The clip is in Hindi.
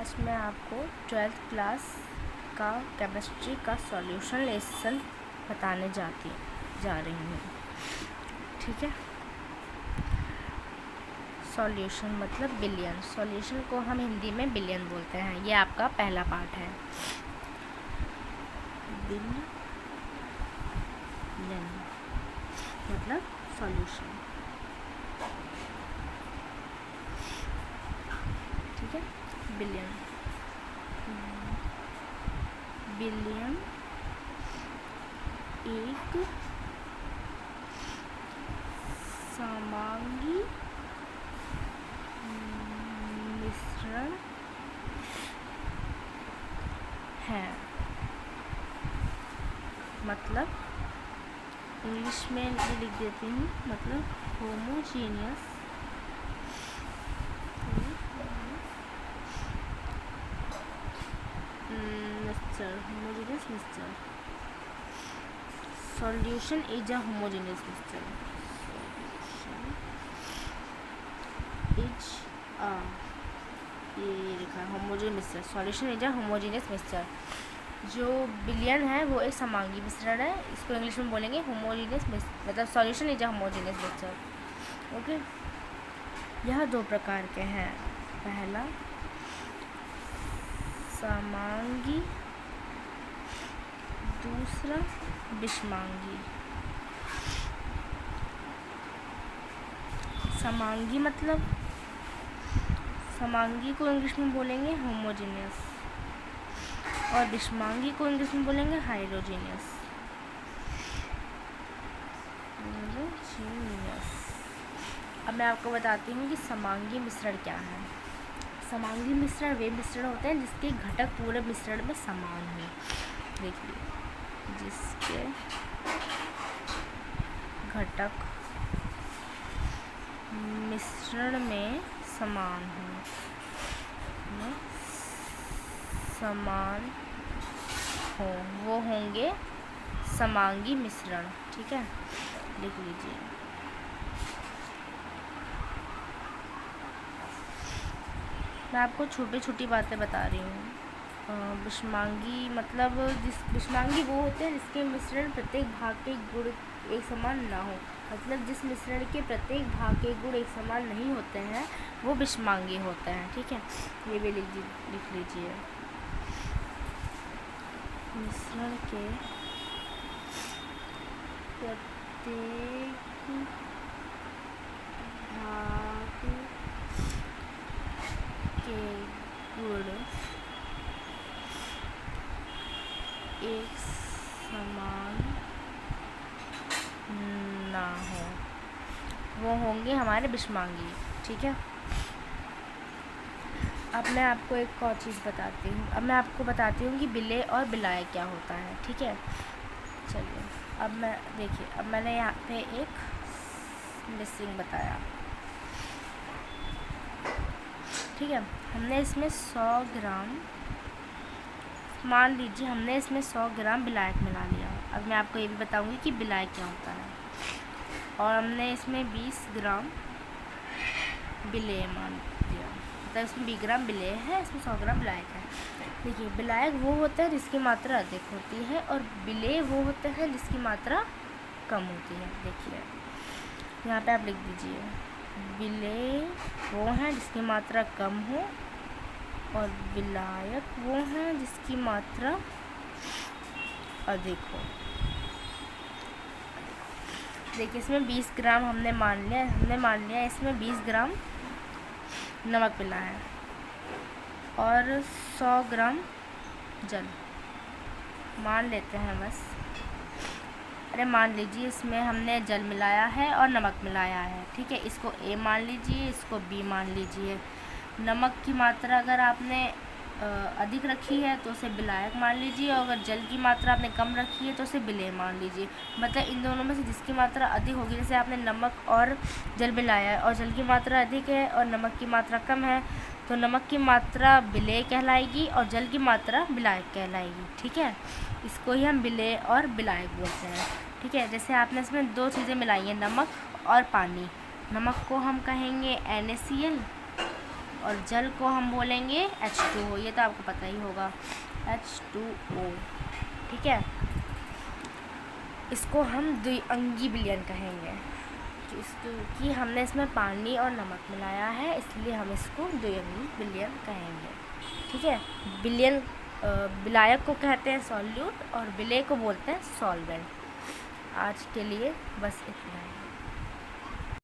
आज मैं आपको 12th क्लास का केमिस्ट्री का सॉल्यूशन लेसन बताने जा रही हूँ। ठीक है। सॉल्यूशन मतलब बिलियन। सॉल्यूशन को हम हिंदी में बिलियन बोलते हैं। ये आपका पहला पार्ट है। बिलियन मतलब सॉल्यूशन। ठीक है। बिलियन बिलियन एक समांगी मिश्रण है। मतलब इंग्लिश में ये लिख देती हूँ, मतलब homogeneous mixture. Solution is a homogeneous mixture. ये लिखा homogeneous mixture. Solution is a homogeneous mixture. जो बिलियन है वो एक समांगी मिश्रण है। इसको इंग्लिश में बोलेंगे होमोजेनियस मिक्सचर, मतलब solution is a homogeneous mixture. Okay. यह दो प्रकार के हैं। पहला समांगी, दूसरा विषमांगी। समांगी मतलब समांगी को इंग्लिश में बोलेंगे होमोजेनियस और विषमांगी को इंग्लिश में बोलेंगे हाइड्रोजीनियस। अब मैं आपको बताती हूँ कि समांगी मिश्रण क्या है। समांगी मिश्रण वे मिश्रण होते हैं जिसके घटक पूरे मिश्रण में समान हो। देखिए, जिसके घटक मिश्रण में समान हो वो होंगे समांगी मिश्रण। ठीक है, लिख लीजिए। मैं आपको छोटी छोटी बातें बता रही हूँ। विषमांगी मतलब विषमांगी वो होते हैं जिसके मिश्रण प्रत्येक भाग के गुण एक समान ना हो। मतलब जिस मिश्रण के प्रत्येक भाग के गुण एक समान नहीं होते हैं वो विषमांगी होते हैं। ठीक है, ये भी लिख लीजिए। मिश्रण के प्रत्येक भाग के गुण एक समान ना हो वो होंगे हमारे विषमांगी। ठीक है। अब मैं आपको एक और चीज़ बताती हूँ। अब मैं आपको बताती हूँ कि विलेय और विलायक क्या होता है। ठीक है, चलिए। अब मैं देखिए, अब मैंने यहाँ पे एक मिश्रण बताया। ठीक है, हमने इसमें 100 ग्राम, मान लीजिए हमने इसमें 100 ग्राम विलायक मिला लिया। अब मैं आपको ये भी बताऊंगी कि विलायक क्या होता है। और हमने इसमें 20 ग्राम विलेय मान दिया, मतलब इसमें 20 ग्राम विलेय है, इसमें 100 ग्राम विलायक है। देखिए, विलायक वो होता है जिसकी मात्रा अधिक होती है और विलेय वो होते हैं जिसकी मात्रा कम होती है। देखिए, यहाँ पे आप लिख दीजिए, विलेय वो हैं जिसकी मात्रा कम हो और विलायक वो हैं जिसकी मात्रा अधिक हो। देखिए, इसमें 20 ग्राम हमने मान लिया इसमें 20 ग्राम नमक मिला है और 100 ग्राम जल मान लेते हैं बस। अरे मान लीजिए इसमें हमने जल मिलाया है और नमक मिलाया है। ठीक है, इसको ए मान लीजिए, इसको बी मान लीजिए। नमक की मात्रा अगर आपने अधिक रखी है तो उसे विलायक मान लीजिए, और अगर जल की मात्रा आपने कम रखी है तो उसे विलेय मान लीजिए। मतलब इन दोनों में से जिसकी मात्रा अधिक होगी, जैसे आपने नमक और जल मिलाया है और जल की मात्रा अधिक है और नमक की मात्रा कम है, तो नमक की मात्रा विलेय कहलाएगी और जल की मात्रा विलायक कहलाएगी। ठीक है, इसको ही हम विलेय और विलायक बोलते हैं। ठीक है, जैसे आपने इसमें दो चीज़ें मिलाई हैं, नमक और पानी। नमक को हम कहेंगे NaCl और जल को हम बोलेंगे H2O, ये तो आपको पता ही होगा, H2O। ठीक है, इसको हम द्विअंगी विलयन कहेंगे, क्योंकि हमने इसमें पानी और नमक मिलाया है, इसलिए हम इसको द्विअंगी विलयन कहेंगे। ठीक है, विलयन विलायक को कहते हैं सॉल्यूट और विलेय को बोलते हैं सॉल्वेंट। आज के लिए बस इतना ही।